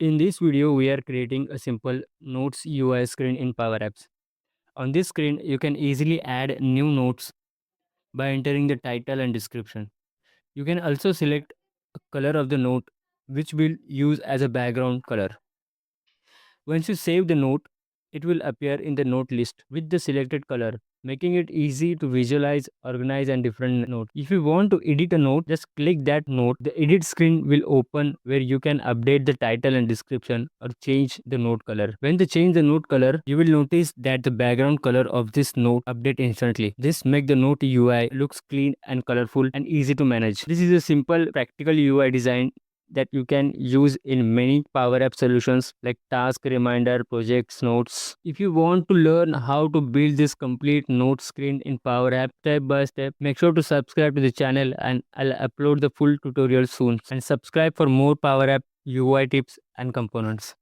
In this video, we are creating a simple Notes UI screen in Power Apps. On this screen, you can easily add new notes by entering the title and description. You can also select a color of the note, which will use as a background color. Once you save the note, it will appear in the note list with the selected color, making it easy to visualize, organize, and different notes. If you want to edit a note, just click that note. The edit screen will open where you can update the title and description or change the note color. When you change the note color, you will notice that the background color of this note update instantly. This make the note UI looks clean and colorful and easy to manage. This is a simple practical UI design that you can use in many Power App solutions like task, reminder, projects, notes. If you want to learn how to build this complete note screen in Power App step by step, make sure to subscribe to the channel and I'll upload the full tutorial soon. And subscribe for more Power App UI tips and components.